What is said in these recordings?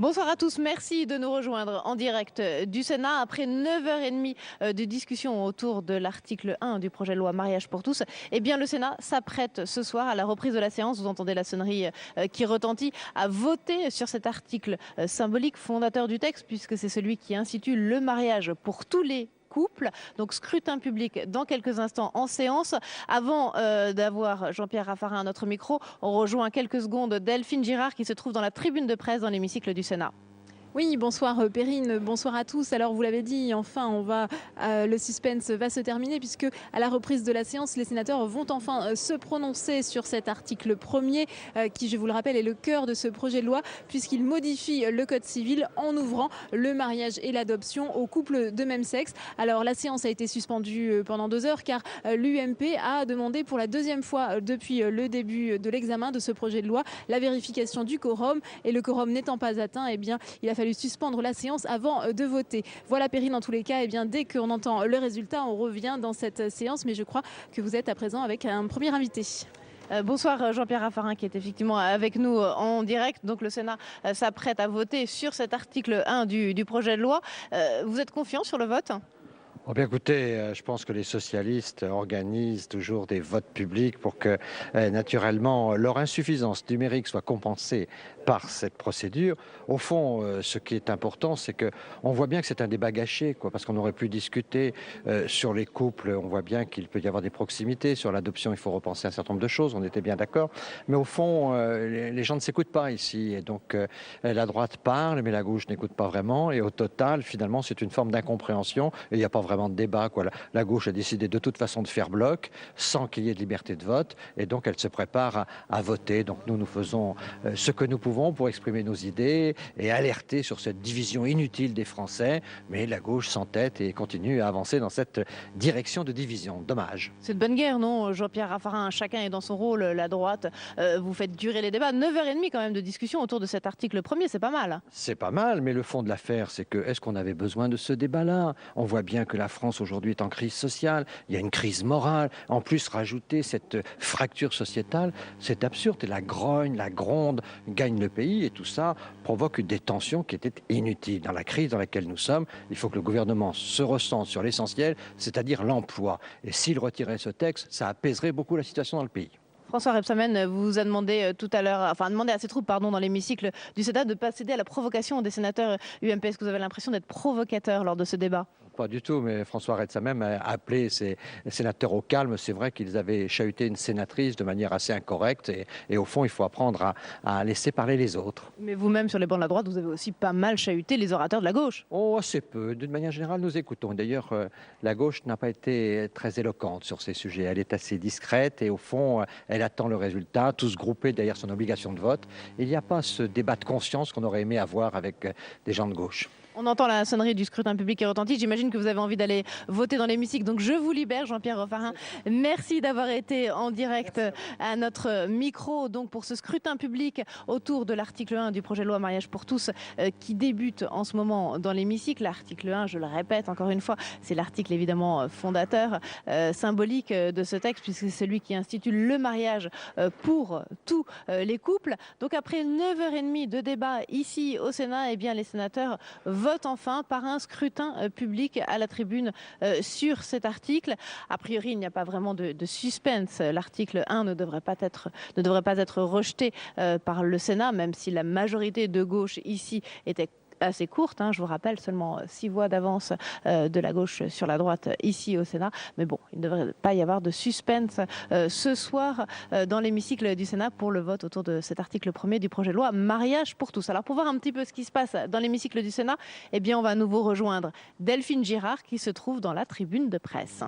Bonsoir à tous, merci de nous rejoindre en direct du Sénat. Après 9h30 de discussion autour de l'article 1 du projet de loi Mariage pour tous, eh bien le Sénat s'apprête ce soir à la reprise de la séance, vous entendez la sonnerie qui retentit, à voter sur cet article symbolique fondateur du texte, puisque c'est celui qui institue le mariage pour tous les couple. Donc scrutin public dans quelques instants en séance. Avant d'avoir Jean-Pierre Raffarin à notre micro, on rejoint quelques secondes Delphine Girard qui se trouve dans la tribune de presse dans l'hémicycle du Sénat. Oui, bonsoir Perrine, bonsoir à tous. Alors vous l'avez dit, enfin le suspense va se terminer puisque à la reprise de la séance, les sénateurs vont enfin se prononcer sur cet article premier qui, je vous le rappelle, est le cœur de ce projet de loi puisqu'il modifie le code civil en ouvrant le mariage et l'adoption aux couples de même sexe. Alors la séance a été suspendue pendant 2 heures car l'UMP a demandé pour la deuxième fois depuis le début de l'examen de ce projet de loi la vérification du quorum, et le quorum n'étant pas atteint, eh bien il a fallu suspendre la séance avant de voter. Voilà Perrine, en tous les cas, eh bien, dès qu'on entend le résultat, on revient dans cette séance, mais je crois que vous êtes à présent avec un premier invité. Bonsoir Jean-Pierre Raffarin qui est effectivement avec nous en direct. Donc le Sénat s'apprête à voter sur cet article 1 du projet de loi. Vous êtes confiant sur le vote ? Oh bien, écoutez, je pense que les socialistes organisent toujours des votes publics pour que, naturellement, leur insuffisance numérique soit compensée par cette procédure. Au fond, ce qui est important, c'est qu'on voit bien que c'est un débat gâché, parce qu'on aurait pu discuter sur les couples. On voit bien qu'il peut y avoir des proximités. Sur l'adoption, il faut repenser un certain nombre de choses. On était bien d'accord. Mais au fond, les gens ne s'écoutent pas ici. Et donc, la droite parle, mais la gauche n'écoute pas vraiment. Et au total, finalement, c'est une forme d'incompréhension. Et il n'y a pas vraiment de débat, La gauche a décidé de toute façon de faire bloc sans qu'il y ait de liberté de vote, et donc elle se prépare à voter. Donc nous faisons ce que nous pouvons pour exprimer nos idées et alerter sur cette division inutile des Français, mais la gauche s'entête et continue à avancer dans cette direction de division. Dommage. C'est de bonne guerre, non, Jean-Pierre Raffarin? Chacun est dans son rôle, la droite. Vous faites durer les débats. 9h30 quand même de discussion autour de cet article premier, c'est pas mal. C'est pas mal, mais le fond de l'affaire, c'est que est-ce qu'on avait besoin de ce débat-là? On voit bien que la France aujourd'hui est en crise sociale, il y a une crise morale. En plus, rajouter cette fracture sociétale, c'est absurde. Et la grogne, la gronde gagne le pays, et tout ça provoque des tensions qui étaient inutiles. Dans la crise dans laquelle nous sommes, il faut que le gouvernement se recentre sur l'essentiel, c'est-à-dire l'emploi. Et s'il retirait ce texte, ça apaiserait beaucoup la situation dans le pays. François Rebsamen vous a demandé tout à l'heure, demandé à ses troupes, dans l'hémicycle du Sénat de ne pas céder à la provocation des sénateurs UMP. Est-ce que vous avez l'impression d'être provocateur lors de ce débat? Pas du tout, mais François Rebsamen a appelé ses sénateurs au calme. C'est vrai qu'ils avaient chahuté une sénatrice de manière assez incorrecte, et au fond, il faut apprendre à laisser parler les autres. Mais vous-même, sur les bancs de la droite, vous avez aussi pas mal chahuté les orateurs de la gauche. Oh, assez peu. D'une manière générale, nous écoutons. D'ailleurs, la gauche n'a pas été très éloquente sur ces sujets. Elle est assez discrète et au fond, elle attend le résultat, tous groupés derrière son obligation de vote. Il n'y a pas ce débat de conscience qu'on aurait aimé avoir avec des gens de gauche. On entend la sonnerie du scrutin public qui retentit. J'imagine que vous avez envie d'aller voter dans l'hémicycle. Donc je vous libère, Jean-Pierre Raffarin. Merci d'avoir été en direct à notre micro donc pour ce scrutin public autour de l'article 1 du projet de loi Mariage pour tous qui débute en ce moment dans l'hémicycle. L'article 1, je le répète encore une fois, c'est l'article évidemment fondateur, symbolique de ce texte, puisque c'est celui qui institue le mariage pour tous les couples. Donc après 9h30 de débat ici au Sénat, eh bien les sénateurs vote enfin par un scrutin public à la tribune sur cet article. A priori, il n'y a pas vraiment de suspense. L'article 1 ne devrait pas être rejeté par le Sénat, même si la majorité de gauche ici était assez courte, je vous rappelle, seulement 6 voix d'avance de la gauche sur la droite ici au Sénat. Mais bon, il ne devrait pas y avoir de suspense ce soir dans l'hémicycle du Sénat pour le vote autour de cet article premier du projet de loi Mariage pour tous. Alors pour voir un petit peu ce qui se passe dans l'hémicycle du Sénat, eh bien on va à nouveau rejoindre Delphine Girard qui se trouve dans la tribune de presse.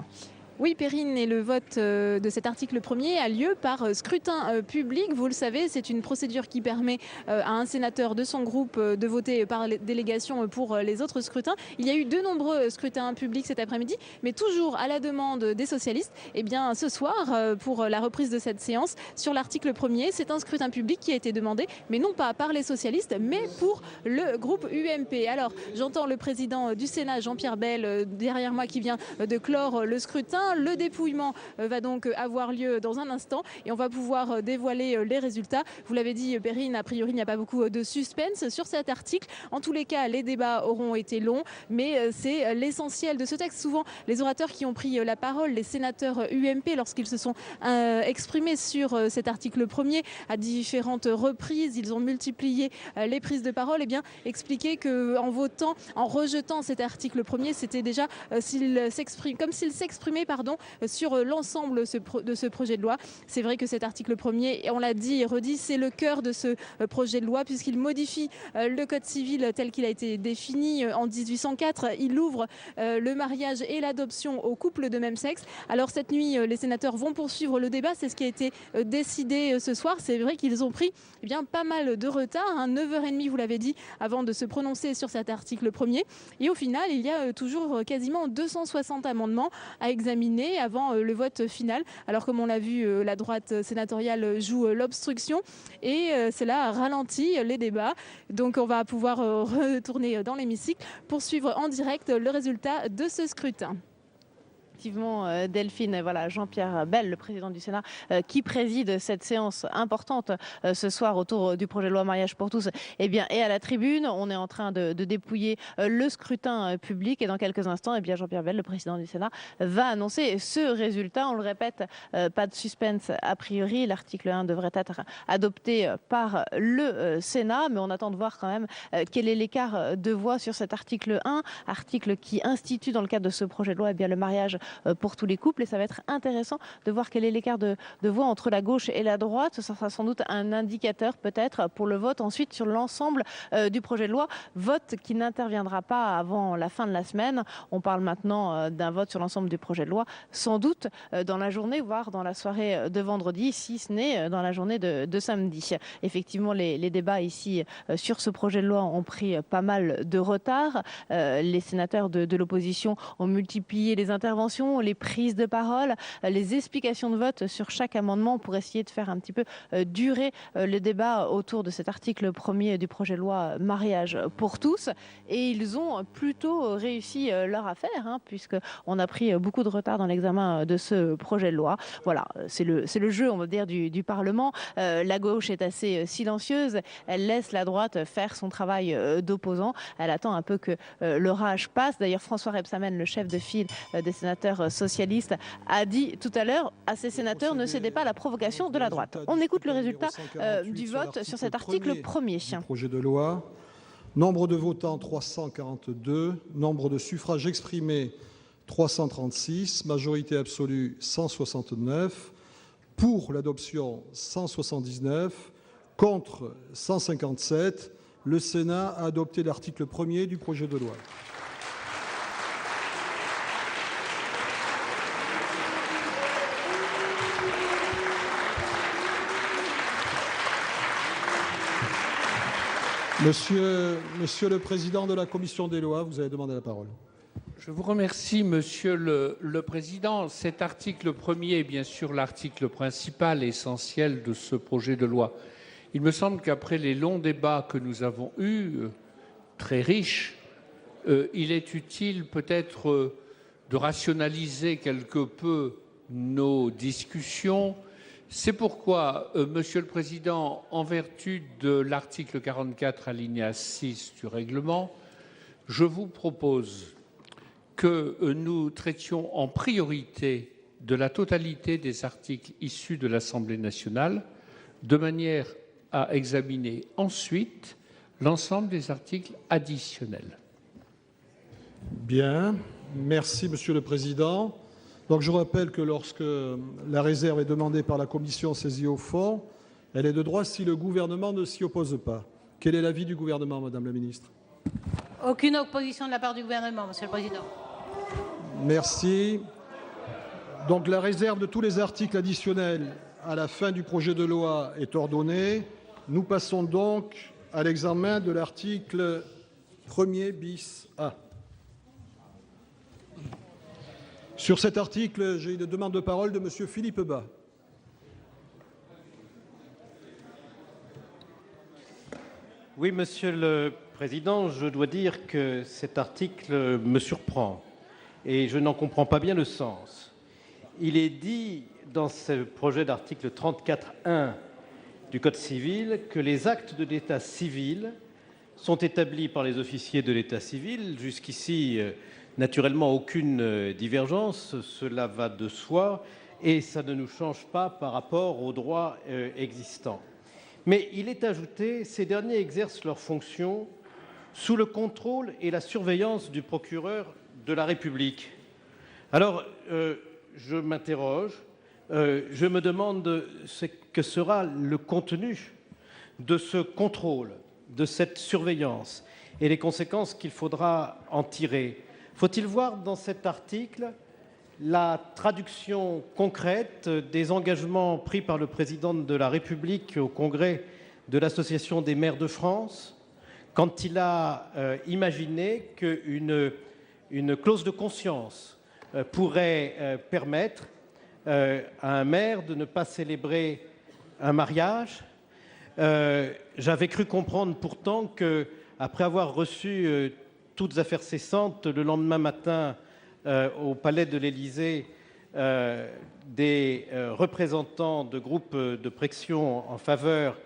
Oui, Perrine, et le vote de cet article premier a lieu par scrutin public. Vous le savez, c'est une procédure qui permet à un sénateur de son groupe de voter par délégation pour les autres scrutins. Il y a eu de nombreux scrutins publics cet après-midi, mais toujours à la demande des socialistes. Eh bien, ce soir, pour la reprise de cette séance, sur l'article premier, c'est un scrutin public qui a été demandé, mais non pas par les socialistes, mais pour le groupe UMP. Alors, j'entends le président du Sénat, Jean-Pierre Bel, derrière moi, qui vient de clore le scrutin. scrutin. Le dépouillement va donc avoir lieu dans un instant et on va pouvoir dévoiler les résultats. Vous l'avez dit, Perrine, a priori, il n'y a pas beaucoup de suspense sur cet article. En tous les cas, les débats auront été longs, mais c'est l'essentiel de ce texte. Souvent, les orateurs qui ont pris la parole, les sénateurs UMP, lorsqu'ils se sont exprimés sur cet article premier à différentes reprises, ils ont multiplié les prises de parole, et bien expliqué qu'en votant, en rejetant cet article premier, c'était déjà comme s'ils s'exprimaient sur l'ensemble de ce projet de loi. C'est vrai que cet article premier, on l'a dit et redit, c'est le cœur de ce projet de loi puisqu'il modifie le code civil tel qu'il a été défini en 1804. Il ouvre le mariage et l'adoption aux couples de même sexe. Alors cette nuit, les sénateurs vont poursuivre le débat. C'est ce qui a été décidé ce soir. C'est vrai qu'ils ont pris pas mal de retard, 9h30, vous l'avez dit, avant de se prononcer sur cet article premier. Et au final, il y a toujours quasiment 260 amendements à examiner avant le vote final. Alors comme on l'a vu, la droite sénatoriale joue l'obstruction et cela ralentit les débats. Donc on va pouvoir retourner dans l'hémicycle pour suivre en direct le résultat de ce scrutin. Effectivement, Delphine, voilà, Jean-Pierre Bel, le président du Sénat, qui préside cette séance importante ce soir autour du projet de loi mariage pour tous, est à la tribune. On est en train de dépouiller le scrutin public et dans quelques instants, Jean-Pierre Bel, le président du Sénat, va annoncer ce résultat. On le répète, pas de suspense a priori. L'article 1 devrait être adopté par le Sénat, mais on attend de voir quand même quel est l'écart de voix sur cet article 1, article qui institue dans le cadre de ce projet de loi le mariage pour tous les couples, et ça va être intéressant de voir quel est l'écart de voix entre la gauche et la droite. Ça sera sans doute un indicateur peut-être pour le vote ensuite sur l'ensemble du projet de loi, vote qui n'interviendra pas avant la fin de la semaine. On parle maintenant d'un vote sur l'ensemble du projet de loi, sans doute dans la journée, voire dans la soirée de vendredi, si ce n'est dans la journée de samedi. Effectivement, les débats ici sur ce projet de loi ont pris pas mal de retard. Les sénateurs de l'opposition ont multiplié les interventions, les prises de parole, les explications de vote sur chaque amendement pour essayer de faire un petit peu durer le débat autour de cet article premier du projet de loi mariage pour tous. Et ils ont plutôt réussi leur affaire, puisqu'on a pris beaucoup de retard dans l'examen de ce projet de loi. Voilà, c'est le jeu, on va dire, du Parlement. La gauche est assez silencieuse. Elle laisse la droite faire son travail d'opposant. Elle attend un peu que l'orage passe. D'ailleurs, François Rebsamen, le chef de file des sénateurs socialistes, a dit tout à l'heure à ces sénateurs: ne cédez pas à la provocation de la droite. On écoute le résultat du vote sur cet article premier. Projet de loi. Nombre de votants 342, nombre de suffrages exprimés 336, majorité absolue 169, pour l'adoption 179, contre 157. Le Sénat a adopté l'article premier du projet de loi. Monsieur le Président de la Commission des lois, vous avez demandé la parole. Je vous remercie, Monsieur le Président. Cet article premier est bien sûr l'article principal, essentiel de ce projet de loi. Il me semble qu'après les longs débats que nous avons eus, très riches, il est utile peut-être de rationaliser quelque peu nos discussions. C'est pourquoi, Monsieur le Président, en vertu de l'article 44, alinéa 6 du règlement, je vous propose que nous traitions en priorité de la totalité des articles issus de l'Assemblée nationale, de manière à examiner ensuite l'ensemble des articles additionnels. Bien, merci Monsieur le Président. Donc je rappelle que lorsque la réserve est demandée par la commission saisie au fond, elle est de droit si le gouvernement ne s'y oppose pas. Quel est l'avis du gouvernement, Madame la Ministre? Aucune opposition de la part du gouvernement, Monsieur le Président. Merci. Donc la réserve de tous les articles additionnels à la fin du projet de loi est ordonnée. Nous passons donc à l'examen de l'article 1er bis A. Sur cet article, j'ai une demande de parole de Monsieur Philippe Bas. Oui, Monsieur le Président, je dois dire que cet article me surprend et je n'en comprends pas bien le sens. il est dit dans ce projet d'article 34.1 du Code civil que les actes de l'état civil sont établis par les officiers de l'état civil. Jusqu'ici, naturellement, aucune divergence, cela va de soi, et ça ne nous change pas par rapport au droit existant. Mais il est ajouté, ces derniers exercent leurs fonctions sous le contrôle et la surveillance du procureur de la République. Alors, je m'interroge, je me demande ce que sera le contenu de ce contrôle, de cette surveillance et les conséquences qu'il faudra en tirer. Faut-il voir dans cet article la traduction concrète des engagements pris par le président de la République au congrès de l'Association des maires de France, quand il a imaginé qu'une clause de conscience pourrait permettre à un maire de ne pas célébrer un mariage. J'avais cru comprendre pourtant qu'après avoir reçu toutes affaires cessantes, le lendemain matin, au palais de l'Élysée, des représentants de groupes de pression en faveur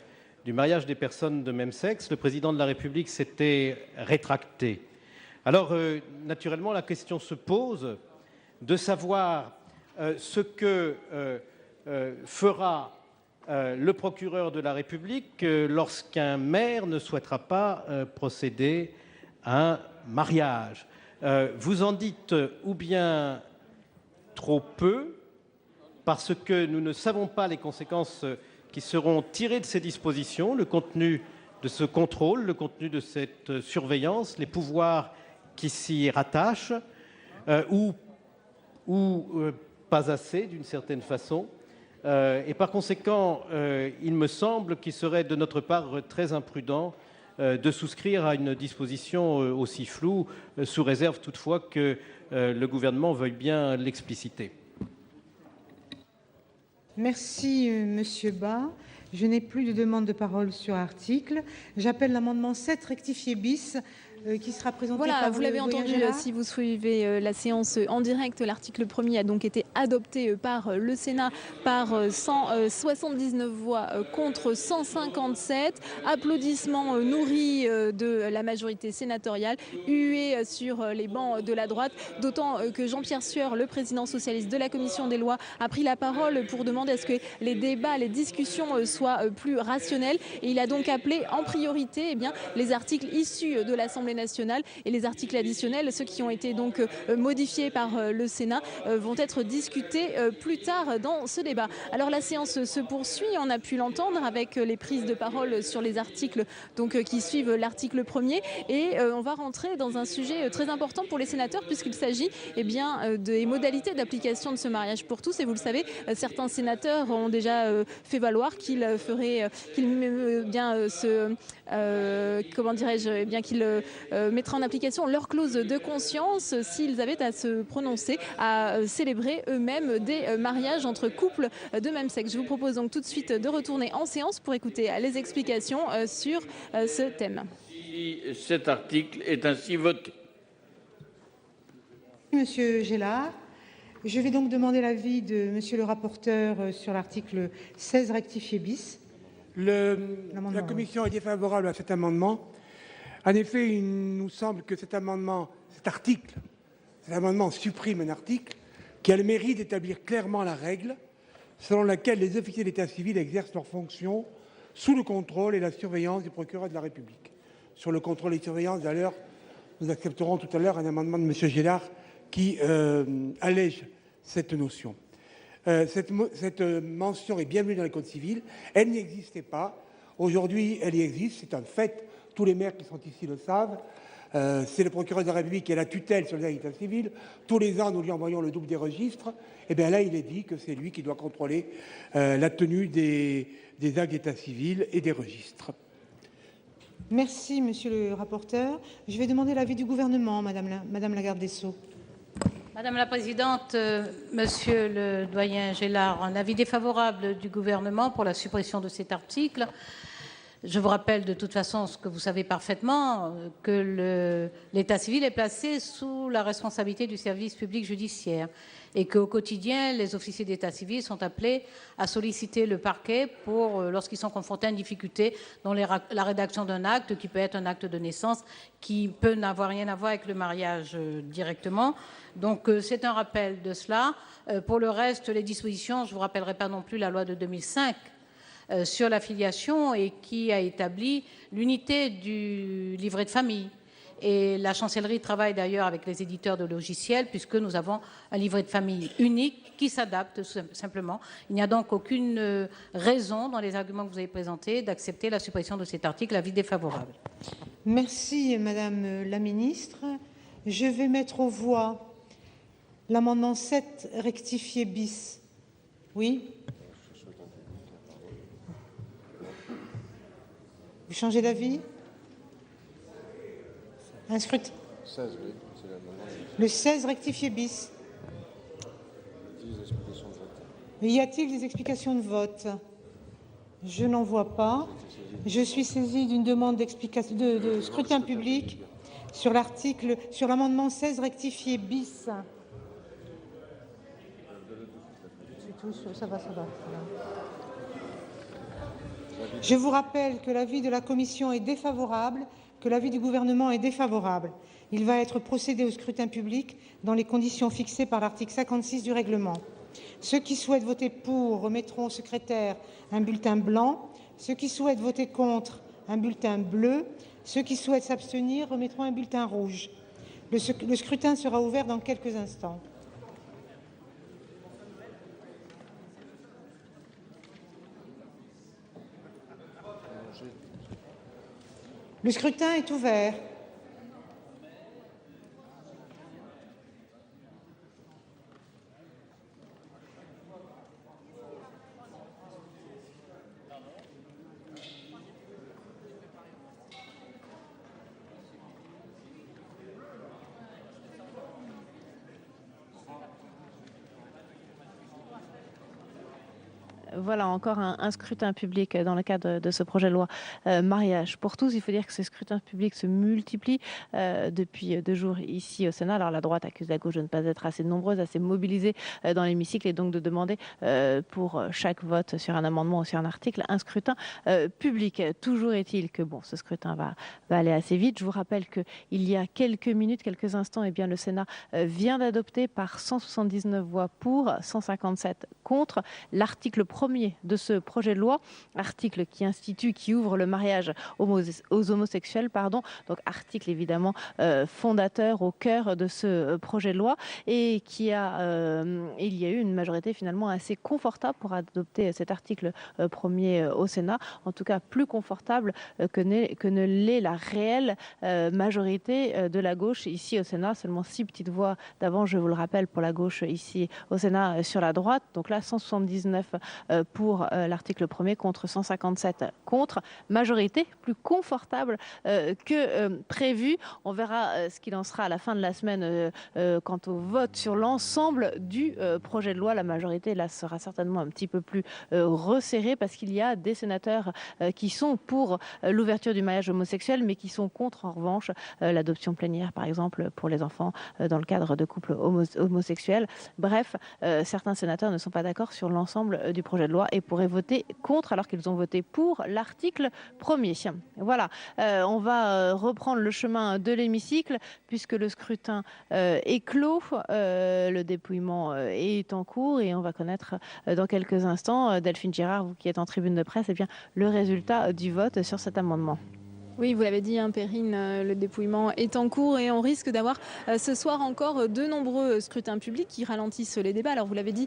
du mariage des personnes de même sexe, le président de la République s'était rétracté. Alors, naturellement, la question se pose de savoir ce que fera le procureur de la République lorsqu'un maire ne souhaitera pas procéder à un mariage. Vous en dites ou bien trop peu, parce que nous ne savons pas les conséquences qui seront tirées de ces dispositions, le contenu de ce contrôle, le contenu de cette surveillance, les pouvoirs qui s'y rattachent, ou pas assez d'une certaine façon. Et par conséquent, il me semble qu'il serait de notre part très imprudent de souscrire à une disposition aussi floue, sous réserve toutefois que le gouvernement veuille bien l'expliciter. Merci, Monsieur Bas. Je n'ai plus de demande de parole sur l'article. J'appelle l'amendement 7 rectifié bis qui sera présenté voilà, par vous l'avez entendu, si vous suivez la séance en direct, l'article 1er a donc été adopté par le Sénat par 179 voix contre 157. Applaudissements nourris de la majorité sénatoriale, hués sur les bancs de la droite, d'autant que Jean-Pierre Sueur, le président socialiste de la Commission des lois, a pris la parole pour demander à ce que les débats, les discussions soient plus rationnels. Et il a donc appelé en priorité les articles issus de l'Assemblée nationale et les articles additionnels, ceux qui ont été donc modifiés par le Sénat, vont être discutés plus tard dans ce débat. Alors la séance se poursuit, on a pu l'entendre avec les prises de parole sur les articles donc, qui suivent l'article 1er et on va rentrer dans un sujet très important pour les sénateurs puisqu'il s'agit des modalités d'application de ce mariage pour tous et vous le savez, certains sénateurs ont déjà fait valoir qu'ils mettraient en application leur clause de conscience s'ils avaient à se prononcer, à célébrer eux-mêmes des mariages entre couples de même sexe. Je vous propose donc tout de suite de retourner en séance pour écouter les explications sur ce thème. Cet article est ainsi voté. Monsieur Gélard, je vais donc demander l'avis de monsieur le rapporteur sur l'article 16 rectifié bis. La commission est défavorable à cet amendement. En effet, il nous semble que cet amendement supprime un article qui a le mérite d'établir clairement la règle selon laquelle les officiers d'état civil exercent leurs fonctions sous le contrôle et la surveillance du procureur de la République. Sur le contrôle et la surveillance, d'ailleurs, nous accepterons tout à l'heure un amendement de M. Gélard qui allège cette notion. Cette mention est bienvenue dans le Code civil. Elle n'y existait pas. Aujourd'hui, elle y existe. C'est un fait. Tous les maires qui sont ici le savent. C'est le procureur de la République qui a la tutelle sur les états civils. Tous les ans, nous lui envoyons le double des registres. Et bien là, il est dit que c'est lui qui doit contrôler la tenue des actes d'état civil et des registres. Merci, monsieur le rapporteur. Je vais demander l'avis du gouvernement, madame la garde des Sceaux. Madame la Présidente, Monsieur le doyen Gélard, un avis défavorable du gouvernement pour la suppression de cet article. Je vous rappelle de toute façon ce que vous savez parfaitement, que l'état civil est placé sous la responsabilité du service public judiciaire et qu'au quotidien, les officiers d'état civil sont appelés à solliciter le parquet lorsqu'ils sont confrontés à une difficulté dans la rédaction d'un acte qui peut être un acte de naissance, qui peut n'avoir rien à voir avec le mariage directement. Donc c'est un rappel de cela. Pour le reste, les dispositions, je ne vous rappellerai pas non plus la loi de 2005 sur la filiation et qui a établi l'unité du livret de famille. Et la chancellerie travaille d'ailleurs avec les éditeurs de logiciels puisque nous avons un livret de famille unique qui s'adapte simplement. Il n'y a donc aucune raison dans les arguments que vous avez présentés d'accepter la suppression de cet article. Avis défavorable. Merci Madame la Ministre. Je vais mettre aux voix l'amendement 7 rectifié bis. Oui. Vous changez d'avis? Un scrutin. 16, oui. Le 16 rectifié bis. Y a-t-il des explications de vote? Je n'en vois pas. Je suis saisie d'une demande d'explication de scrutin public sur l'amendement 16 rectifié bis. C'est tout, ça va. Je vous rappelle que l'avis de la commission est défavorable, que l'avis du gouvernement est défavorable. Il va être procédé au scrutin public dans les conditions fixées par l'article 56 du règlement. Ceux qui souhaitent voter pour remettront au secrétaire un bulletin blanc. Ceux qui souhaitent voter contre, un bulletin bleu. Ceux qui souhaitent s'abstenir remettront un bulletin rouge. Le scrutin sera ouvert dans quelques instants. Le scrutin est ouvert. Voilà encore un scrutin public dans le cadre de ce projet de loi mariage pour tous. Il faut dire que ces scrutins publics se multiplient depuis 2 jours ici au Sénat. Alors la droite accuse la gauche de ne pas être assez nombreuse, assez mobilisée dans l'hémicycle et donc de demander pour chaque vote sur un amendement ou sur un article un scrutin public. Toujours est-il que ce scrutin va aller assez vite. Je vous rappelle qu'il y a quelques minutes, quelques instants, eh bien, le Sénat vient d'adopter par 179 voix pour, 157 contre l'article premier de ce projet de loi, article qui ouvre le mariage aux homosexuels, donc article évidemment fondateur au cœur de ce projet de loi et il y a eu une majorité finalement assez confortable pour adopter cet article premier au Sénat, en tout cas plus confortable que ne l'est la réelle majorité de la gauche ici au Sénat. Seulement 6 petites voix d'avance, je vous le rappelle, pour la gauche ici au Sénat sur la droite. Donc là, 179 pour l'article 1er contre 157 contre. Majorité plus confortable que prévu. On verra ce qu'il en sera à la fin de la semaine quant au vote sur l'ensemble du projet de loi. La majorité là sera certainement un petit peu plus resserrée parce qu'il y a des sénateurs qui sont pour l'ouverture du mariage homosexuel mais qui sont contre en revanche l'adoption plénière par exemple pour les enfants dans le cadre de couples homosexuels. Bref, certains sénateurs ne sont pas d'accord sur l'ensemble du projet de loi et pourraient voter contre alors qu'ils ont voté pour l'article 1er. Voilà, on va reprendre le chemin de l'hémicycle puisque le scrutin est clos, le dépouillement est en cours et on va connaître dans quelques instants, Delphine Girard, vous qui êtes en tribune de presse, le résultat du vote sur cet amendement. Oui, vous l'avez dit, Perrine, le dépouillement est en cours et on risque d'avoir ce soir encore de nombreux scrutins publics qui ralentissent les débats. Alors vous l'avez dit,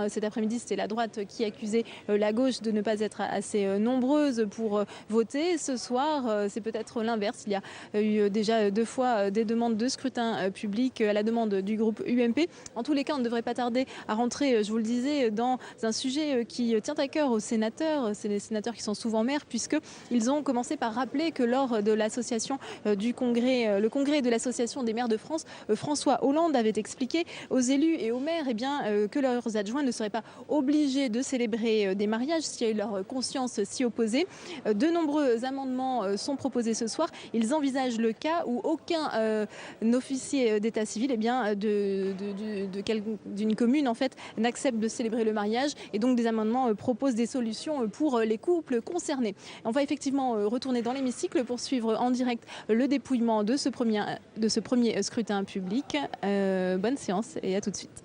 cet après-midi, c'était la droite qui accusait la gauche de ne pas être assez nombreuse pour voter. Ce soir, c'est peut-être l'inverse. Il y a eu déjà 2 fois des demandes de scrutin public à la demande du groupe UMP. En tous les cas, on ne devrait pas tarder à rentrer, je vous le disais, dans un sujet qui tient à cœur aux sénateurs. C'est les sénateurs qui sont souvent maires puisqu'ils ont commencé par rappeler que lors de l'association du congrès, le congrès de l'association des maires de France, François Hollande avait expliqué aux élus et aux maires que leurs adjoints ne seraient pas obligés de célébrer des mariages si leur conscience s'y opposait. De nombreux amendements sont proposés ce soir. Ils envisagent le cas où aucun officier d'état civil d'une commune en fait n'accepte de célébrer le mariage, et donc des amendements proposent des solutions pour les couples concernés. On va effectivement retourner dans l'hémicycle pour suivre en direct le dépouillement de ce premier scrutin public. Bonne séance et à tout de suite.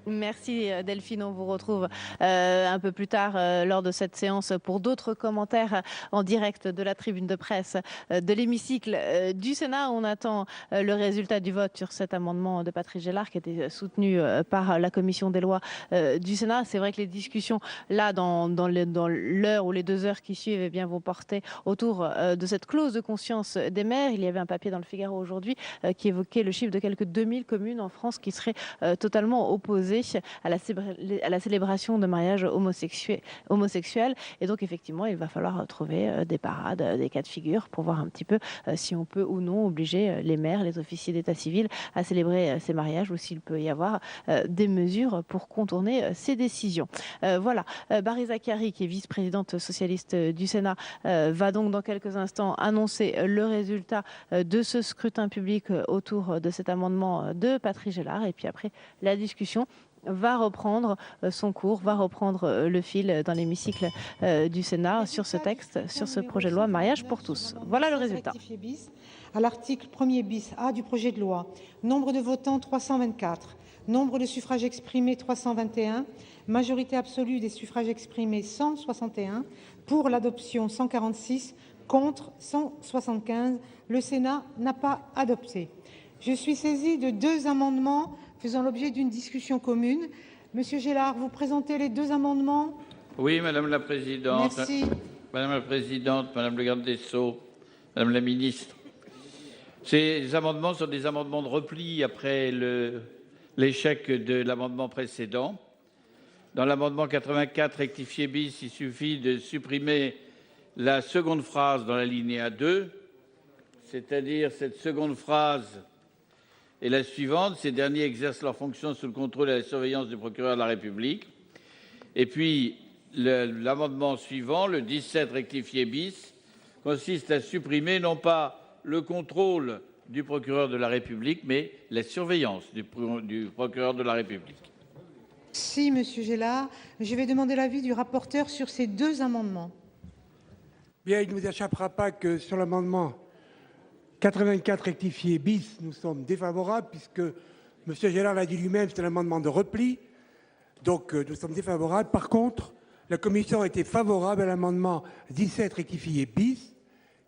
Merci Delphine, on vous retrouve un peu plus tard lors de cette séance pour d'autres commentaires en direct de la tribune de presse de l'hémicycle du Sénat. On attend le résultat du vote sur cet amendement de Patrice Gélard qui était soutenu par la commission des lois du Sénat. C'est vrai que les discussions là dans l'heure ou les 2 heures qui suivent eh bien, vont porter autour de cette clause de conscience des maires. Il y avait un papier dans le Figaro aujourd'hui qui évoquait le chiffre de quelques 2000 communes en France qui seraient totalement opposées à la célébration de mariage homosexuel. Et donc, effectivement, il va falloir trouver des parades, des cas de figure pour voir un petit peu si on peut ou non obliger les maires, les officiers d'état civil à célébrer ces mariages ou s'il peut y avoir des mesures pour contourner ces décisions. Voilà, Barry Zacharie, qui est vice-présidente socialiste du Sénat, va donc dans quelques instants annoncer le résultat de ce scrutin public autour de cet amendement de Patrice Gélard. Et puis après, la discussion va reprendre son cours, va reprendre le fil dans l'hémicycle du Sénat sur ce texte, sur ce projet de loi mariage pour tous. Voilà le résultat. À l'article 1er bis A du projet de loi, nombre de votants 324, nombre de suffrages exprimés 321, majorité absolue des suffrages exprimés 161, pour l'adoption 146, contre 175. Le Sénat n'a pas adopté. Je suis saisie de 2 amendements faisant l'objet d'une discussion commune. Monsieur Gélard, vous présentez les 2 amendements? Oui, Madame la Présidente. Merci. Madame la Présidente, Madame le garde des Sceaux, Madame la Ministre. Ces amendements sont des amendements de repli après l'échec de l'amendement précédent. Dans l'amendement 84 rectifié bis, il suffit de supprimer la seconde phrase dans l'alinéa 2, c'est-à-dire cette seconde phrase et la suivante: ces derniers exercent leurs fonctions sous le contrôle et la surveillance du procureur de la République. Et puis, l'amendement suivant, le 17 rectifié bis, consiste à supprimer non pas le contrôle du procureur de la République, mais la surveillance du procureur de la République. Merci, Monsieur Gélard. Je vais demander l'avis du rapporteur sur ces 2 amendements. Bien, il ne vous échappera pas que sur l'amendement 84 rectifié bis, nous sommes défavorables puisque M. Gélard l'a dit lui-même, c'est un amendement de repli. Donc nous sommes défavorables. Par contre, la commission a été favorable à l'amendement 17 rectifié bis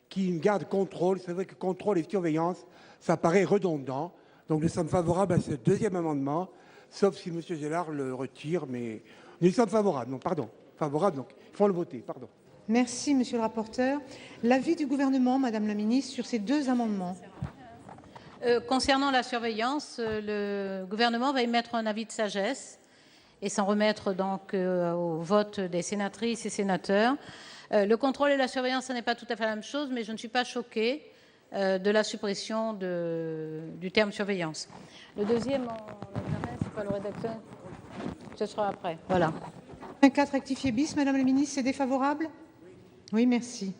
qui garde contrôle. C'est vrai que contrôle et surveillance, ça paraît redondant. Donc nous sommes favorables à ce 2e amendement, sauf si M. Gélard le retire, mais nous y sommes favorables. Non, pardon, favorables, donc il faut le voter, pardon. Merci, Monsieur le rapporteur. L'avis du gouvernement, Madame la Ministre, sur ces 2 amendements. Concernant la surveillance, le gouvernement va émettre un avis de sagesse et s'en remettre donc au vote des sénatrices et sénateurs. Le contrôle et la surveillance, ce n'est pas tout à fait la même chose, mais je ne suis pas choquée de la suppression du terme surveillance. Le deuxième, c'est pas le rédacteur, ce sera après. Voilà. 24 rectifié bis, Madame la Ministre, c'est défavorable? Oui, merci.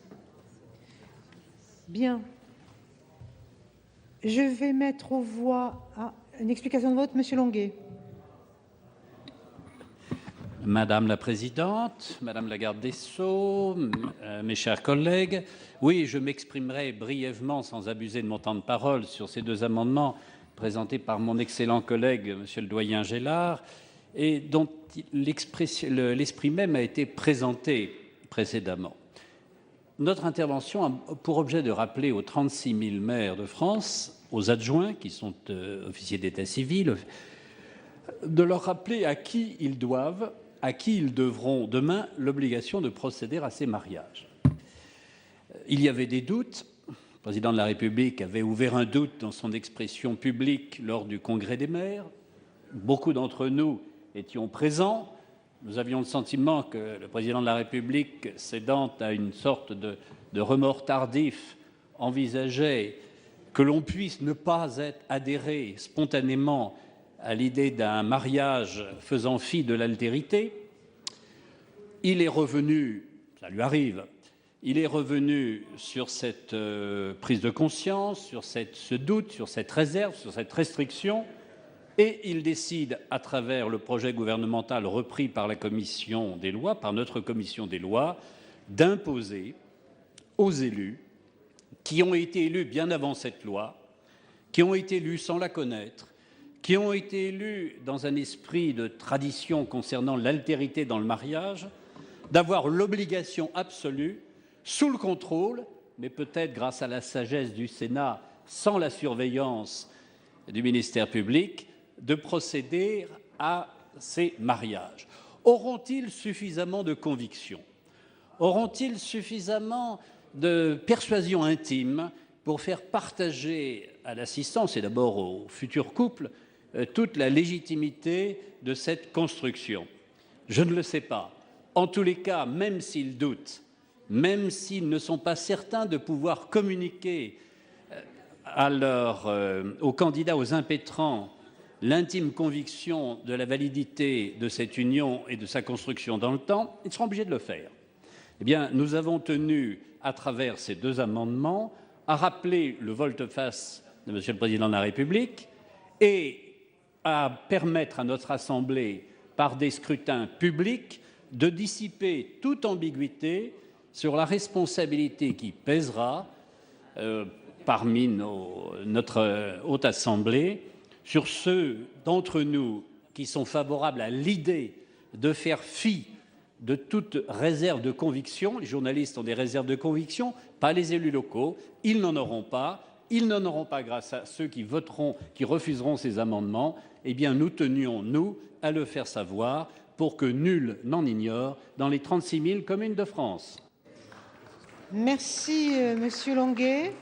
Bien. Je vais mettre aux voix une explication de vote, Monsieur Longuet. Madame la Présidente, Madame la garde des Sceaux, mes chers collègues, oui, je m'exprimerai brièvement, sans abuser de mon temps de parole, sur ces 2 amendements présentés par mon excellent collègue, Monsieur le doyen Gélard, et dont l'esprit même a été présenté précédemment. Notre intervention a pour objet de rappeler aux 36 000 maires de France, aux adjoints qui sont officiers d'état civil, de leur rappeler à qui ils doivent, à qui ils devront demain l'obligation de procéder à ces mariages. Il y avait des doutes. Le président de la République avait ouvert un doute dans son expression publique lors du Congrès des maires. Beaucoup d'entre nous étions présents. Nous avions le sentiment que le président de la République, cédant à une sorte de remords tardif, envisageait que l'on puisse ne pas adhérer spontanément à l'idée d'un mariage faisant fi de l'altérité. Il est revenu, ça lui arrive, il est revenu sur cette prise de conscience, sur ce doute, sur cette réserve, sur cette restriction, et il décide, à travers le projet gouvernemental repris par la commission des lois, par notre commission des lois, d'imposer aux élus, qui ont été élus bien avant cette loi, qui ont été élus sans la connaître, qui ont été élus dans un esprit de tradition concernant l'altérité dans le mariage, d'avoir l'obligation absolue, sous le contrôle, mais peut-être grâce à la sagesse du Sénat, sans la surveillance du ministère public, de procéder à ces mariages. Auront-ils suffisamment de conviction? Auront-ils suffisamment de persuasion intime pour faire partager à l'assistance, et d'abord au futur couple, toute la légitimité de cette construction? Je ne le sais pas. En tous les cas, même s'ils doutent, même s'ils ne sont pas certains de pouvoir communiquer aux candidats, aux impétrants, l'intime conviction de la validité de cette union et de sa construction dans le temps, ils seront obligés de le faire. Eh bien, nous avons tenu, à travers ces deux amendements, à rappeler le volte-face de Monsieur le Président de la République et à permettre à notre Assemblée, par des scrutins publics, de dissiper toute ambiguïté sur la responsabilité qui pèsera parmi notre Haute Assemblée sur ceux d'entre nous qui sont favorables à l'idée de faire fi de toute réserve de conviction. Les journalistes ont des réserves de conviction, pas les élus locaux. Ils n'en auront pas. Ils n'en auront pas grâce à ceux qui voteront, qui refuseront ces amendements. Eh bien, nous tenions, nous, à le faire savoir pour que nul n'en ignore dans les 36 000 communes de France. Merci, Monsieur Longuet.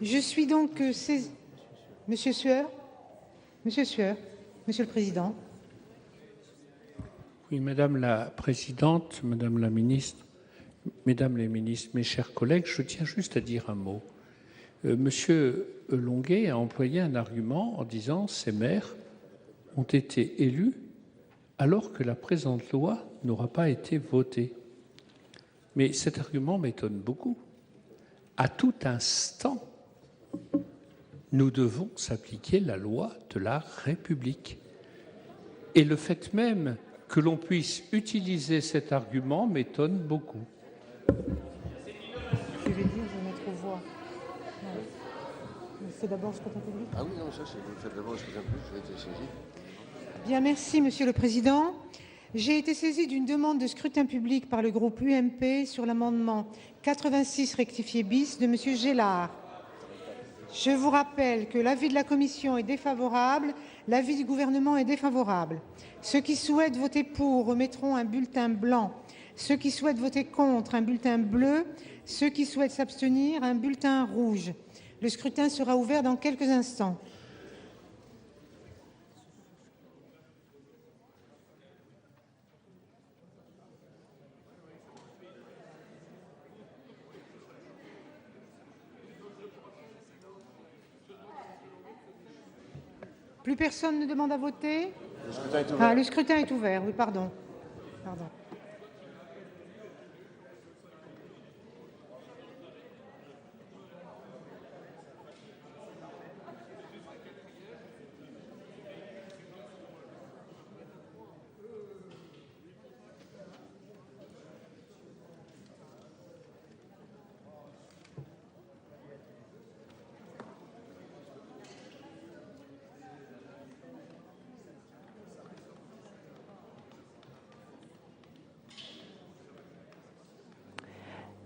Je suis donc saisie. Monsieur Sueur. Monsieur Sueur, Monsieur le Président. Oui, Madame la Présidente, Madame la Ministre, Mesdames les Ministres, mes chers collègues, je tiens juste à dire un mot. Monsieur Longuet a employé un argument en disant « ces maires ont été élus alors que la présente loi n'aura pas été votée ». Mais cet argument m'étonne beaucoup. À tout instant, nous devons s'appliquer la loi de la République. Et le fait même que l'on puisse utiliser cet argument m'étonne beaucoup. Je vais dire, je vais mettre aux voix. C'est d'abord le scrutin public. Ah oui, non, ça, c'est vous faites d'abord le scrutin public, j'ai été saisi. Bien, merci, Monsieur le Président. J'ai été saisie d'une demande de scrutin public par le groupe UMP sur l'amendement 86 rectifié bis de Monsieur Gélard. Je vous rappelle que l'avis de la Commission est défavorable, l'avis du Gouvernement est défavorable. Ceux qui souhaitent voter pour remettront un bulletin blanc. Ceux qui souhaitent voter contre, un bulletin bleu. Ceux qui souhaitent s'abstenir, un bulletin rouge. Le scrutin sera ouvert dans quelques instants. Plus personne ne demande à voter? Le scrutin est ouvert. Ah, le scrutin est ouvert, oui, pardon. Pardon.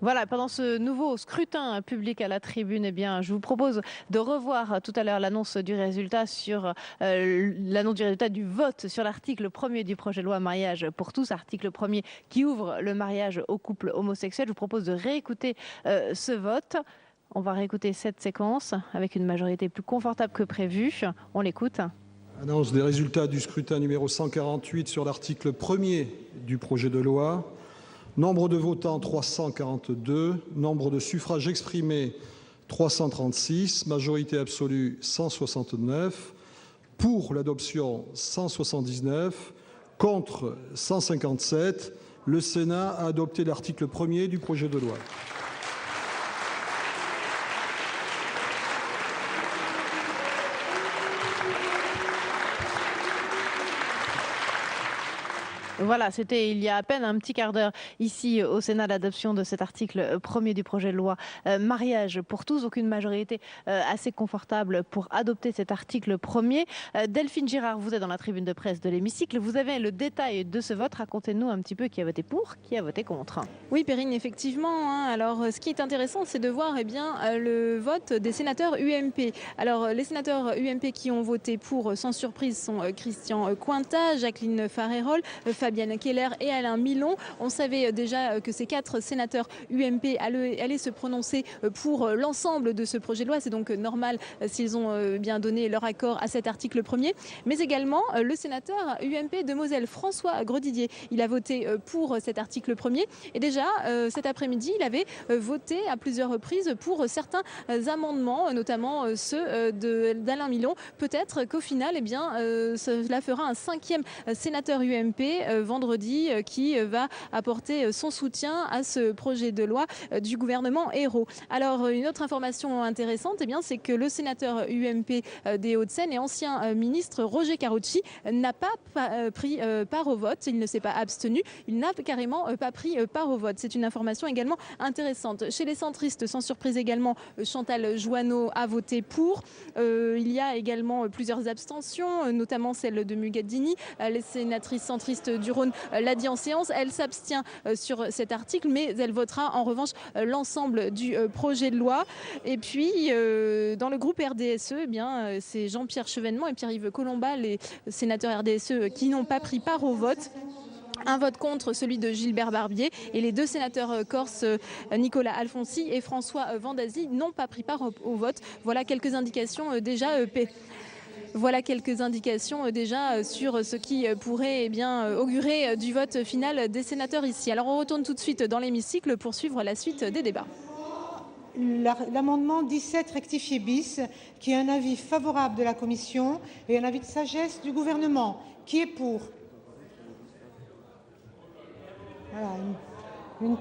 Voilà, pendant ce nouveau scrutin public à la tribune, eh bien, je vous propose de revoir tout à l'heure l'annonce du résultat du vote sur l'article 1er du projet de loi mariage pour tous, article 1er qui ouvre le mariage aux couples homosexuels. Je vous propose de réécouter ce vote. On va réécouter cette séquence avec une majorité plus confortable que prévu. On l'écoute. Annonce des résultats du scrutin numéro 148 sur l'article 1er du projet de loi. Nombre de votants 342, nombre de suffrages exprimés 336, majorité absolue 169, pour l'adoption 179, contre 157. Le Sénat a adopté l'article 1er du projet de loi. Voilà, c'était il y a à peine un petit quart d'heure ici au Sénat l'adoption de cet article 1er du projet de loi mariage pour tous. Donc une majorité assez confortable pour adopter cet article 1er. Delphine Girard, vous êtes dans la tribune de presse de l'hémicycle. Vous avez le détail de ce vote. Racontez-nous un petit peu qui a voté pour, qui a voté contre. Oui, Perrine, effectivement. Alors, ce qui est intéressant, c'est de voir le vote des sénateurs UMP. Alors, les sénateurs UMP qui ont voté pour, sans surprise, sont Christian Cointat, Jacqueline Farerol, Fabienne Keller et Alain Milon. On savait déjà que ces 4 sénateurs UMP allaient se prononcer pour l'ensemble de ce projet de loi. C'est donc normal s'ils ont bien donné leur accord à cet article 1er. Mais également le sénateur UMP de Moselle, François Grosdidier. Il a voté pour cet article 1er. Et déjà, cet après-midi, il avait voté à plusieurs reprises pour certains amendements, notamment ceux d'Alain Milon. Peut-être qu'au final, cela fera un 5e sénateur UMP vendredi qui va apporter son soutien à ce projet de loi du gouvernement Ayrault. Alors, une autre information intéressante, c'est que le sénateur UMP des Hauts-de-Seine et ancien ministre Roger Carucci n'a pas pris part au vote. Il ne s'est pas abstenu. Il n'a carrément pas pris part au vote. C'est une information également intéressante. Chez les centristes, sans surprise également, Chantal Jouanneau a voté pour. Il y a également plusieurs abstentions, notamment celle de Mugadini. Les sénatrices centristes du Rhône l'a dit en séance. Elle s'abstient sur cet article, mais elle votera en revanche l'ensemble du projet de loi. Et puis, dans le groupe RDSE, c'est Jean-Pierre Chevènement et Pierre-Yves Colomba, les sénateurs RDSE, qui n'ont pas pris part au vote. Un vote contre, celui de Gilbert Barbier, et les 2 sénateurs corses, Nicolas Alfonsi et François Vandasi, n'ont pas pris part au vote. Voilà quelques indications déjà. Voilà quelques indications déjà sur ce qui pourrait augurer du vote final des sénateurs ici. Alors on retourne tout de suite dans l'hémicycle pour suivre la suite des débats. L'amendement 17 rectifié bis, qui est un avis favorable de la commission et un avis de sagesse du gouvernement. Qui est pour? Voilà,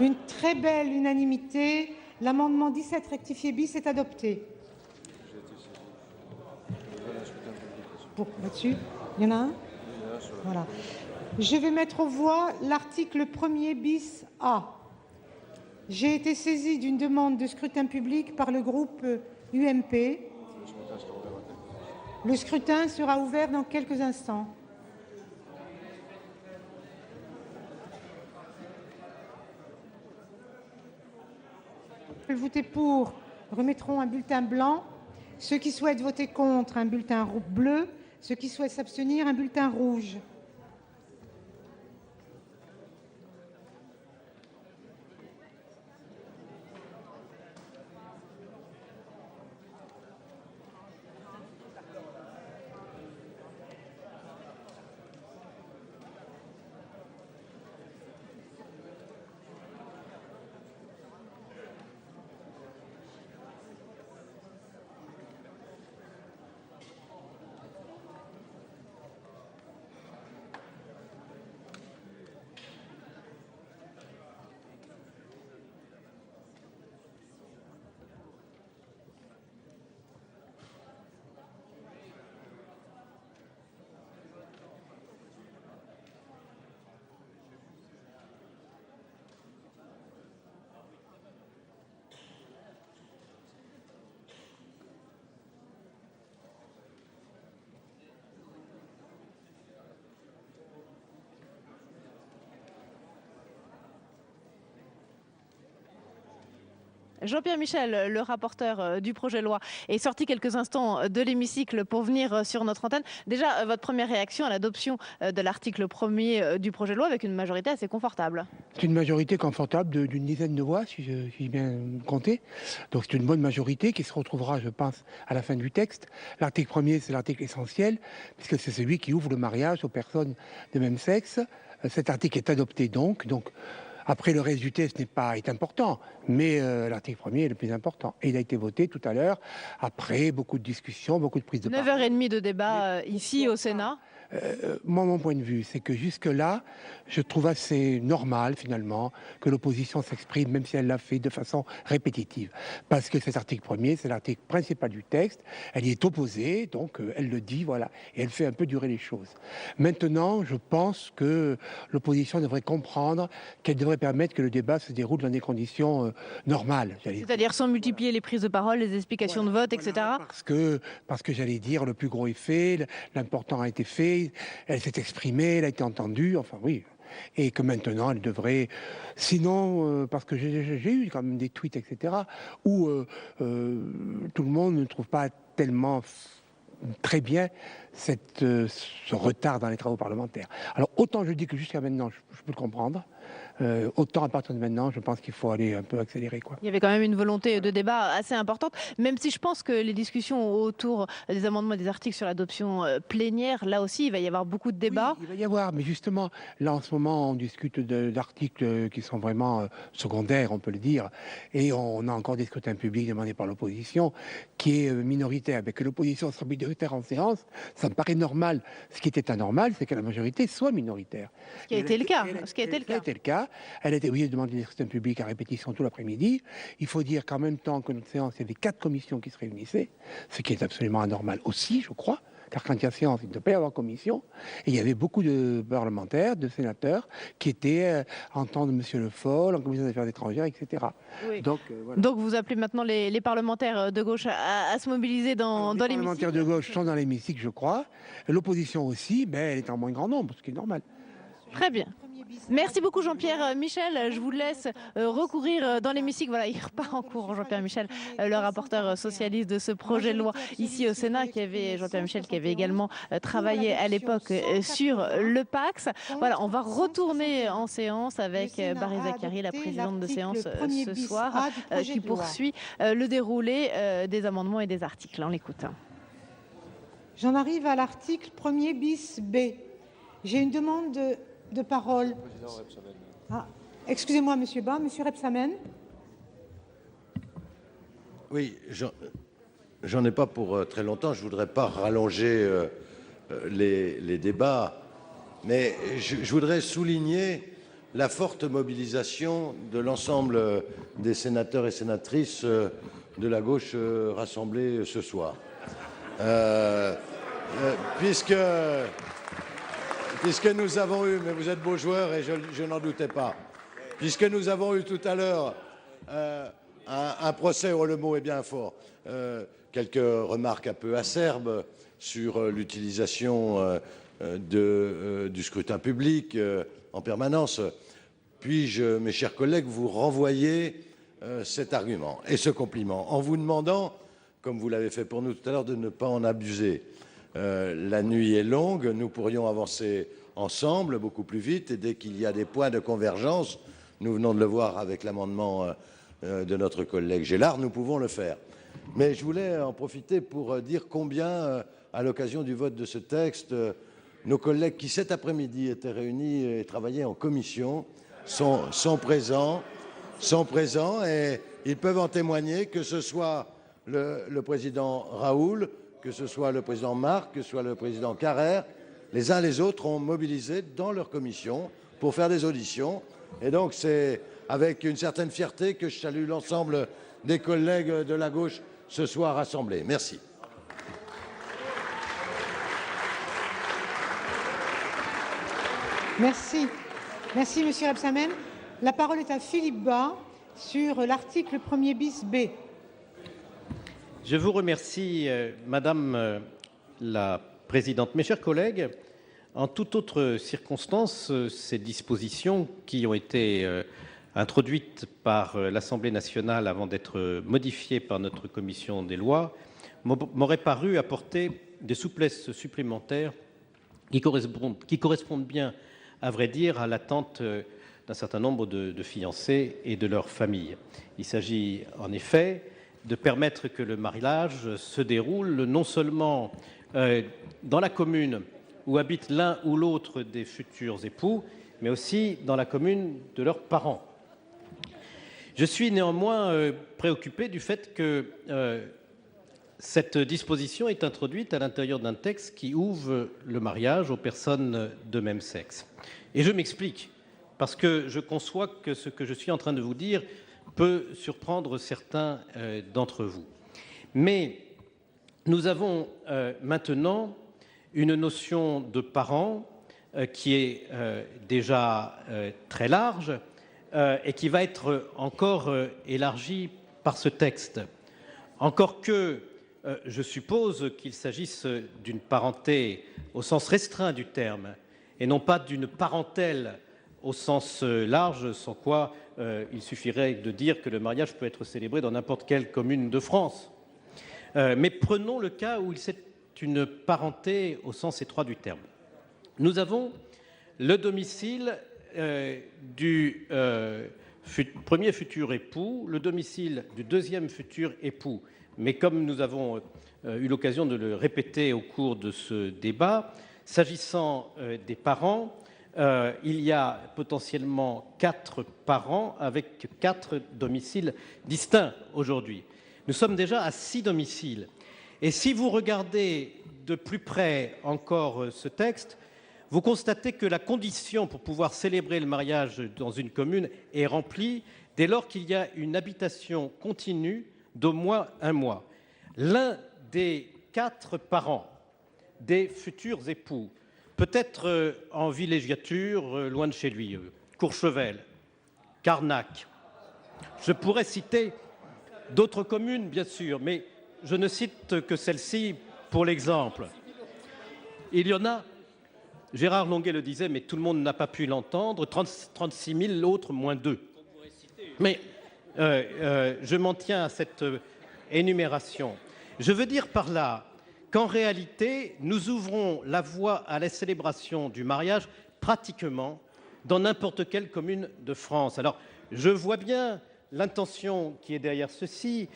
une très belle unanimité. L'amendement 17 rectifié bis est adopté. Là-dessus, il y en a un? Voilà. Je vais mettre aux voix l'article 1er bis A. J'ai été saisie d'une demande de scrutin public par le groupe UMP. Le scrutin sera ouvert dans quelques instants. Voter pour remettront un bulletin blanc. Ceux qui souhaitent voter contre, un bulletin bleu. Ceux qui souhaitent s'abstenir, un bulletin rouge. Jean-Pierre Michel, le rapporteur du projet de loi, est sorti quelques instants de l'hémicycle pour venir sur notre antenne. Déjà, votre première réaction à l'adoption de l'article 1er du projet de loi avec une majorité assez confortable. C'est une majorité confortable d'une dizaine de voix, si j'ai bien compté. Donc c'est une bonne majorité qui se retrouvera, je pense, à la fin du texte. L'article 1er, c'est l'article essentiel, puisque c'est celui qui ouvre le mariage aux personnes de même sexe. Cet article est adopté donc après le reste du texte est important, mais l'article 1er est le plus important. Et il a été voté tout à l'heure, après beaucoup de discussions, beaucoup de prises de parole. 9h30 de débat ici au Sénat. Moi, mon point de vue, c'est que jusque-là, je trouve assez normal, finalement, que l'opposition s'exprime, même si elle l'a fait de façon répétitive. Parce que cet article 1er, c'est l'article principal du texte. Elle y est opposée, donc elle le dit, voilà. Et elle fait un peu durer les choses. Maintenant, je pense que l'opposition devrait comprendre qu'elle devrait permettre que le débat se déroule dans des conditions normales. C'est-à-dire sans multiplier les prises de parole, les explications de vote, etc. Parce que j'allais dire, le plus gros est fait, l'important a été fait, elle s'est exprimée, elle a été entendue, enfin oui. Et que maintenant, elle devrait... Sinon, parce que j'ai eu quand même des tweets, etc., où tout le monde ne trouve pas tellement très bien ce retard dans les travaux parlementaires. Alors, autant je dis que jusqu'à maintenant, je peux le comprendre, autant à partir de maintenant, je pense qu'il faut aller un peu accélérer, quoi. Il y avait quand même une volonté de débat assez importante, même si je pense que les discussions autour des amendements et des articles sur l'adoption plénière, là aussi, il va y avoir beaucoup de débats. Oui, il va y avoir, mais justement, là en ce moment, on discute d'articles qui sont vraiment secondaires, on peut le dire, et on a encore des scrutins publics demandés par l'opposition, qui est minoritaire. Mais que l'opposition soit minoritaire en séance, ça me paraît normal. Ce qui était anormal, c'est que la majorité soit minoritaire. Ce qui a été le cas. Elle a été obligée de demander des scrutins publics à répétition tout l'après-midi. Il faut dire qu'en même temps que notre séance, il y avait 4 commissions qui se réunissaient, ce qui est absolument anormal aussi, je crois, car quand il y a séance, il ne doit pas y avoir commission. Et il y avait beaucoup de parlementaires, de sénateurs, qui étaient en temps de M. Le Foll, en commission des affaires étrangères, etc. Oui. Donc, voilà. Donc vous appelez maintenant les parlementaires de gauche à se mobiliser dans l'hémicycle. Les parlementaires de gauche sont dans l'hémicycle, je crois. L'opposition aussi, mais elle est en moins grand nombre, ce qui est normal. Très bien. Merci beaucoup Jean-Pierre Michel. Je vous laisse recourir dans l'hémicycle. Voilà, il repart en cours, Jean-Pierre Michel, le rapporteur socialiste de ce projet de loi ici au Sénat, Jean-Pierre Michel qui avait également travaillé à l'époque sur le PAX. Voilà, on va retourner en séance avec Barry Zacharie, la présidente de séance ce soir, qui poursuit le déroulé des amendements et des articles. On l'écoute. J'en arrive à l'article 1er bis B. J'ai une demande de parole. Ah, excusez-moi, Monsieur Bas, Monsieur Rebsamen. Oui, j'en ai pas pour très longtemps. Je voudrais pas rallonger les débats, mais je voudrais souligner la forte mobilisation de l'ensemble des sénateurs et sénatrices de la gauche rassemblée ce soir. Puisque nous avons eu, mais vous êtes beaux joueurs et je n'en doutais pas, puisque nous avons eu tout à l'heure un procès, oh le mot est bien fort, quelques remarques un peu acerbes sur l'utilisation du scrutin public en permanence. Puis-je, mes chers collègues, vous renvoyer cet argument et ce compliment en vous demandant, comme vous l'avez fait pour nous tout à l'heure, de ne pas en abuser. La nuit est longue, nous pourrions avancer ensemble beaucoup plus vite et dès qu'il y a des points de convergence, nous venons de le voir avec l'amendement de notre collègue Gélard, nous pouvons le faire. Mais je voulais en profiter pour dire combien, à l'occasion du vote de ce texte, nos collègues qui cet après-midi étaient réunis et travaillaient en commission sont présents et ils peuvent en témoigner, que ce soit le président Raoul, que ce soit le président Marc, que ce soit le président Carrère, les uns les autres ont mobilisé dans leur commission pour faire des auditions. Et donc c'est avec une certaine fierté que je salue l'ensemble des collègues de la gauche ce soir rassemblés. Merci. Merci. Merci, Monsieur Rebsamen. La parole est à Philippe Bas sur l'article 1er bis B. Je vous remercie, Madame la Présidente. Mes chers collègues, en toute autre circonstance, ces dispositions qui ont été introduite par l'Assemblée nationale avant d'être modifiée par notre commission des lois, m'aurait paru apporter des souplesses supplémentaires qui correspondent bien, à vrai dire, à l'attente d'un certain nombre de fiancés et de leurs familles. Il s'agit en effet de permettre que le mariage se déroule non seulement dans la commune où habitent l'un ou l'autre des futurs époux, mais aussi dans la commune de leurs parents. Je suis néanmoins préoccupé du fait que cette disposition est introduite à l'intérieur d'un texte qui ouvre le mariage aux personnes de même sexe. Et je m'explique, parce que je conçois que ce que je suis en train de vous dire peut surprendre certains d'entre vous. Mais nous avons maintenant une notion de parent qui est déjà très large et qui va être encore élargie par ce texte. Encore que je suppose qu'il s'agisse d'une parenté au sens restreint du terme et non pas d'une parentèle au sens large, sans quoi il suffirait de dire que le mariage peut être célébré dans n'importe quelle commune de France. Mais prenons le cas où c'est une parenté au sens étroit du terme. Nous avons le domicile du premier futur époux, le domicile du deuxième futur époux. Mais comme nous avons eu l'occasion de le répéter au cours de ce débat, s'agissant des parents, il y a potentiellement 4 parents avec 4 domiciles distincts aujourd'hui. Nous sommes déjà à 6 domiciles. Et si vous regardez de plus près encore ce texte, vous constatez que la condition pour pouvoir célébrer le mariage dans une commune est remplie dès lors qu'il y a une habitation continue d'au moins 1 mois. L'un des 4 parents des futurs époux peut être en villégiature, loin de chez lui, Courchevel, Carnac. Je pourrais citer d'autres communes, bien sûr, mais je ne cite que celle-ci pour l'exemple. Il y en a, Gérard Longuet le disait, mais tout le monde n'a pas pu l'entendre, 36 000, l'autre moins 2. Mais je m'en tiens à cette énumération. Je veux dire par là qu'en réalité, nous ouvrons la voie à la célébration du mariage pratiquement dans n'importe quelle commune de France. Alors, je vois bien l'intention qui est derrière ceci,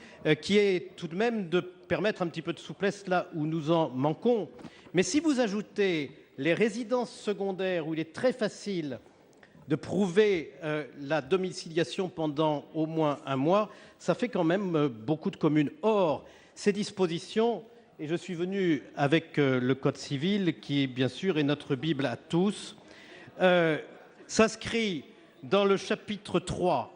qui est tout de même de permettre un petit peu de souplesse là où nous en manquons. Mais si vous ajoutez les résidences secondaires où il est très facile de prouver la domiciliation pendant au moins 1 mois, ça fait quand même beaucoup de communes. Or, ces dispositions, et je suis venu avec le Code civil, qui bien sûr est notre Bible à tous, s'inscrit dans le chapitre 3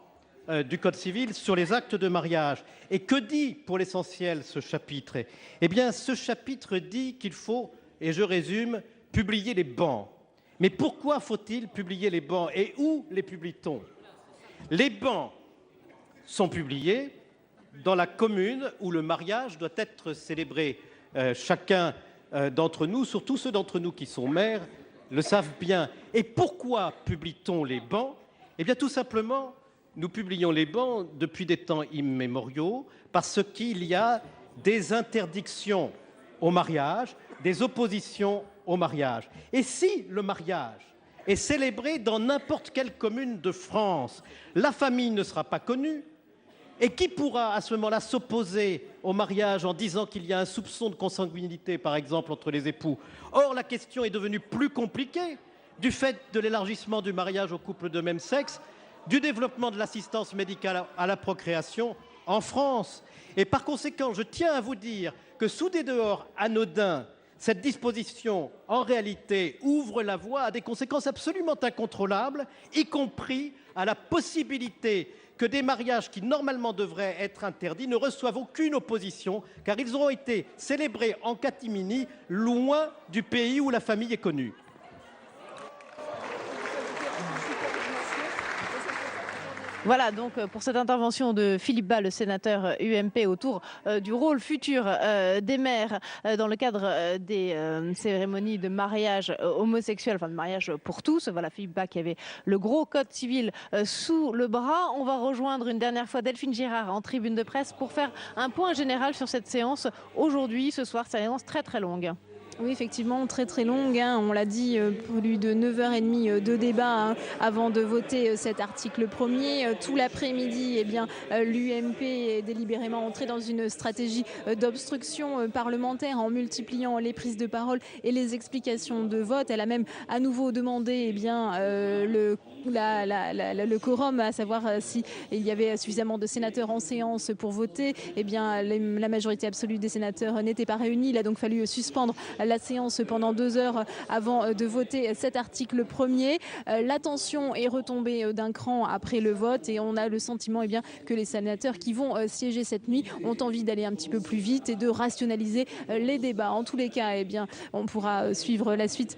du Code civil sur les actes de mariage. Et que dit pour l'essentiel ce chapitre? Eh bien, ce chapitre dit qu'il faut, et je résume, publier les bans. Mais pourquoi faut-il publier les bans et où les publie-t-on? Les bans sont publiés dans la commune où le mariage doit être célébré. Chacun d'entre nous, surtout ceux d'entre nous qui sont maires, le savent bien. Et pourquoi publie-t-on les bans? Eh bien, tout simplement, nous publions les bans depuis des temps immémoriaux parce qu'il y a des interdictions au mariage, des oppositions au mariage. Et si le mariage est célébré dans n'importe quelle commune de France, la famille ne sera pas connue. Et qui pourra à ce moment-là s'opposer au mariage en disant qu'il y a un soupçon de consanguinité, par exemple, entre les époux? Or, la question est devenue plus compliquée du fait de l'élargissement du mariage aux couples de même sexe, du développement de l'assistance médicale à la procréation en France. Et par conséquent, je tiens à vous dire que sous des dehors anodins, cette disposition, en réalité, ouvre la voie à des conséquences absolument incontrôlables, y compris à la possibilité que des mariages qui, normalement, devraient être interdits ne reçoivent aucune opposition, car ils auront été célébrés en catimini, loin du pays où la famille est connue. Voilà donc pour cette intervention de Philippe Bas, le sénateur UMP, autour du rôle futur des maires dans le cadre des cérémonies de mariage homosexuel, enfin de mariage pour tous. Voilà Philippe Bas qui avait le gros code civil sous le bras. On va rejoindre une dernière fois Delphine Girard en tribune de presse pour faire un point général sur cette séance aujourd'hui, ce soir, séance très très longue. Oui, effectivement, très très longue. On l'a dit, plus de 9h30 de débat avant de voter cet article premier. Tout l'après-midi, l'UMP est délibérément entré dans une stratégie d'obstruction parlementaire en multipliant les prises de parole et les explications de vote. Elle a même à nouveau demandé le quorum, à savoir s'il y avait suffisamment de sénateurs en séance pour voter. La majorité absolue des sénateurs n'était pas réunie. Il a donc fallu suspendre la séance pendant 2 heures avant de voter cet article premier. La tension est retombée d'un cran après le vote et on a le sentiment que les sénateurs qui vont siéger cette nuit ont envie d'aller un petit peu plus vite et de rationaliser les débats. En tous les cas, on pourra suivre la suite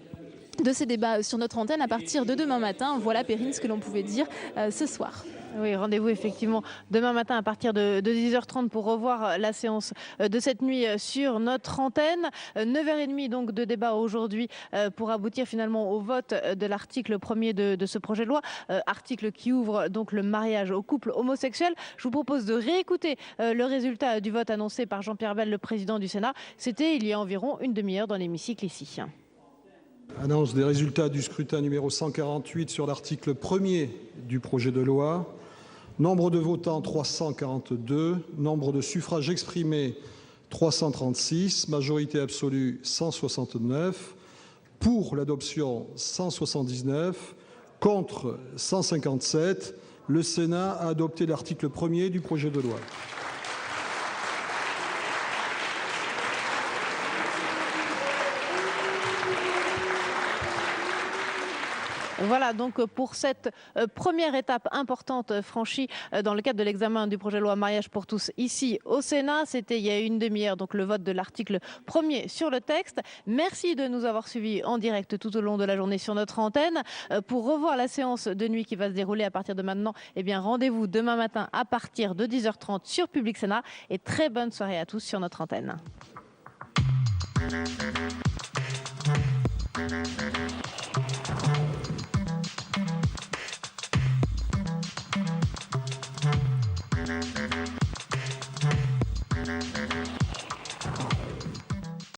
de ces débats sur notre antenne à partir de demain matin. Voilà, Perrine, ce que l'on pouvait dire ce soir. Oui, rendez-vous effectivement demain matin à partir de 10h30 pour revoir la séance de cette nuit sur notre antenne. 9h30 donc de débat aujourd'hui pour aboutir finalement au vote de l'article premier de ce projet de loi, article qui ouvre donc le mariage aux couples homosexuels. Je vous propose de réécouter le résultat du vote annoncé par Jean-Pierre Bel, le président du Sénat. C'était il y a environ une demi-heure dans l'hémicycle ici. Annonce des résultats du scrutin numéro 148 sur l'article 1er du projet de loi. Nombre de votants 342, nombre de suffrages exprimés 336, majorité absolue 169, pour l'adoption 179, contre 157. Le Sénat a adopté l'article 1er du projet de loi. Voilà donc pour cette première étape importante franchie dans le cadre de l'examen du projet de loi mariage pour tous ici au Sénat. C'était il y a une demi-heure donc le vote de l'article 1er sur le texte. Merci de nous avoir suivis en direct tout au long de la journée sur notre antenne. Pour revoir la séance de nuit qui va se dérouler à partir de maintenant, rendez-vous demain matin à partir de 10h30 sur Public Sénat et très bonne soirée à tous sur notre antenne.